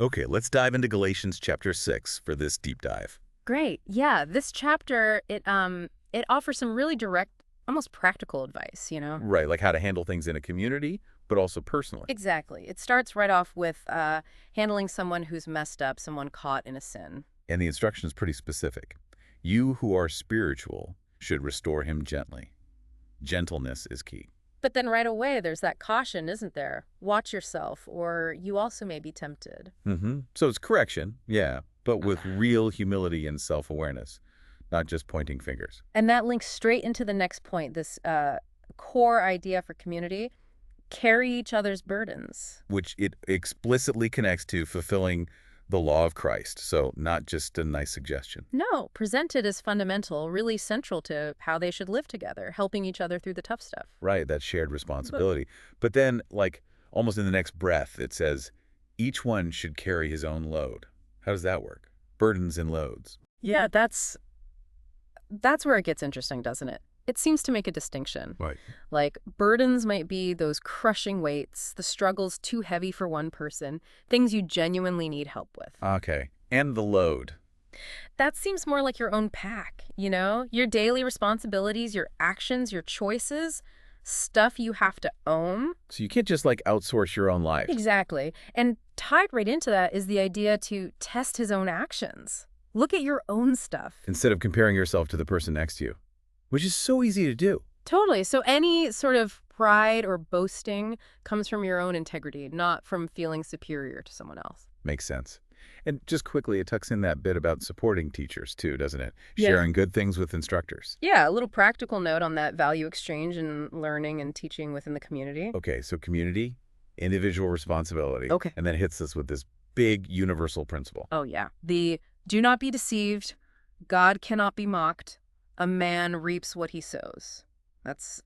Okay, let's dive into Galatians chapter 6 for this deep dive. Great. Yeah, this chapter it offers some really direct, almost practical advice. Right, like how to handle things in a community, but also personally. Exactly. It starts right off with handling someone who's messed up, someone caught in a sin. And the instruction is pretty specific. You who are spiritual should restore him gently. Gentleness is key. But then right away there's that caution, isn't there? Watch yourself, or you also may be tempted. So it's correction, yeah, but with real humility and self-awareness, not just pointing fingers. And that links straight into the next point, this core idea for community: carry each other's burdens. Which it explicitly connects to fulfilling the law of Christ. So not just a nice suggestion. No, presented as fundamental, really central to how they should live together, helping each other through the tough stuff. Right, that shared responsibility. But then, like, almost in the next breath, it says, each one should carry his own load. How does that work? Burdens and loads. Yeah, that's where it gets interesting, doesn't it? It seems to make a distinction. Right. Like, burdens might be those crushing weights, the struggles too heavy for one person, things you genuinely need help with. Okay. And the load. That seems more like your own pack. Your daily responsibilities, your actions, your choices, stuff you have to own. So you can't just, like, outsource your own life. Exactly. And tied right into that is the idea to test his own actions. Look at your own stuff. Instead of comparing yourself to the person next to you, which is so easy to do. Totally. So any sort of pride or boasting comes from your own integrity, not from feeling superior to someone else. Makes sense. And just quickly, it tucks in that bit about supporting teachers, too, doesn't it? Yeah. Sharing good things with instructors. Yeah, a little practical note on that value exchange and learning and teaching within the community. Okay, so community, individual responsibility. Okay. And then hits us with this big universal principle. Oh, yeah. The do not be deceived. God cannot be mocked. A man reaps what he sows. That's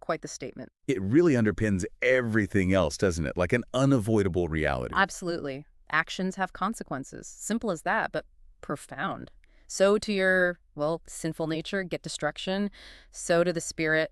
quite the statement. It really underpins everything else, doesn't it? Like an unavoidable reality. Absolutely. Actions have consequences. Simple as that, but profound. So to your, sinful nature, get destruction. So to the spirit,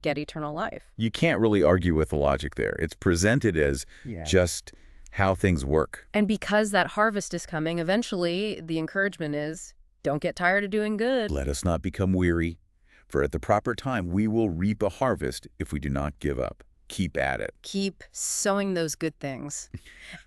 get eternal life. You can't really argue with the logic there. It's presented as just how things work. And because that harvest is coming, eventually the encouragement is, don't get tired of doing good. Let us not become weary, for at the proper time we will reap a harvest if we do not give up. Keep at it. Keep sowing those good things.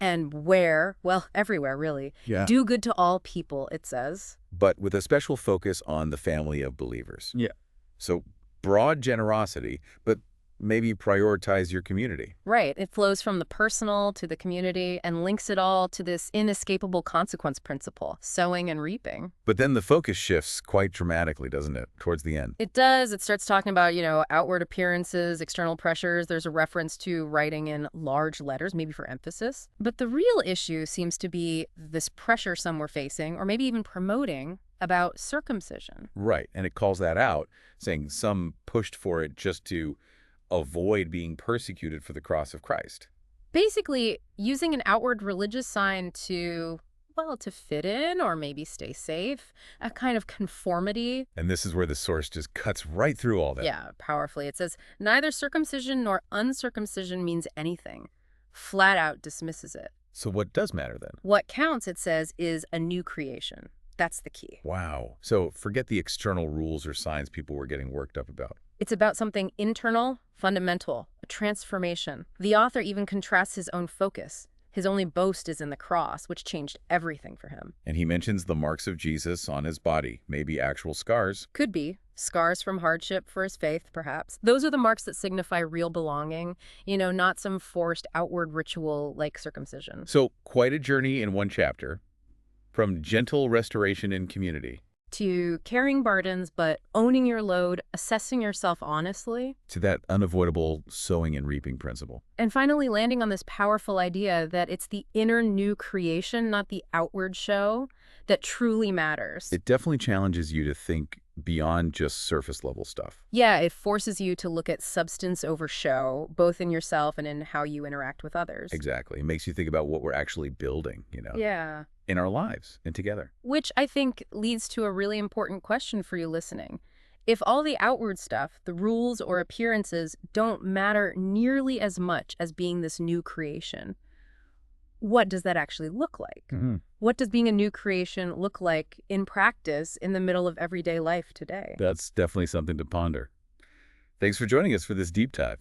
And where? Well, everywhere, really. Yeah. Do good to all people, it says. But with a special focus on the family of believers. Yeah. So broad generosity, but maybe prioritize your community. Right. It flows from the personal to the community and links it all to this inescapable consequence principle, sowing and reaping. But then the focus shifts quite dramatically, doesn't it, towards the end? It does. It starts talking about, outward appearances, external pressures. There's a reference to writing in large letters, maybe for emphasis. But the real issue seems to be this pressure some were facing, or maybe even promoting, about circumcision. Right. And it calls that out, saying some pushed for it just to avoid being persecuted for the cross of Christ. Basically, using an outward religious sign to fit in or maybe stay safe, a kind of conformity. And this is where the source just cuts right through all that. Yeah, powerfully. It says, neither circumcision nor uncircumcision means anything. Flat out dismisses it. So what does matter then? What counts, it says, is a new creation. That's the key. Wow. So forget the external rules or signs people were getting worked up about. It's about something internal, fundamental, a transformation. The author even contrasts his own focus. His only boast is in the cross, which changed everything for him. And he mentions the marks of Jesus on his body, maybe actual scars. Could be. Scars from hardship for his faith, perhaps. Those are the marks that signify real belonging, not some forced outward ritual like circumcision. So quite a journey in one chapter, from gentle restoration in community to carrying burdens, but owning your load, assessing yourself honestly. to that unavoidable sowing and reaping principle. And finally landing on this powerful idea that it's the inner new creation, not the outward show, that truly matters. It definitely challenges you to think beyond just surface level stuff. Yeah, it forces you to look at substance over show, both in yourself and in how you interact with others. Exactly. It makes you think about what we're actually building, Yeah. in our lives and together. Which I think leads to a really important question for you listening. If all the outward stuff, the rules or appearances, don't matter nearly as much as being this new creation, what does that actually look like? What does being a new creation look like in practice in the middle of everyday life today? That's definitely something to ponder. Thanks for joining us for this deep dive.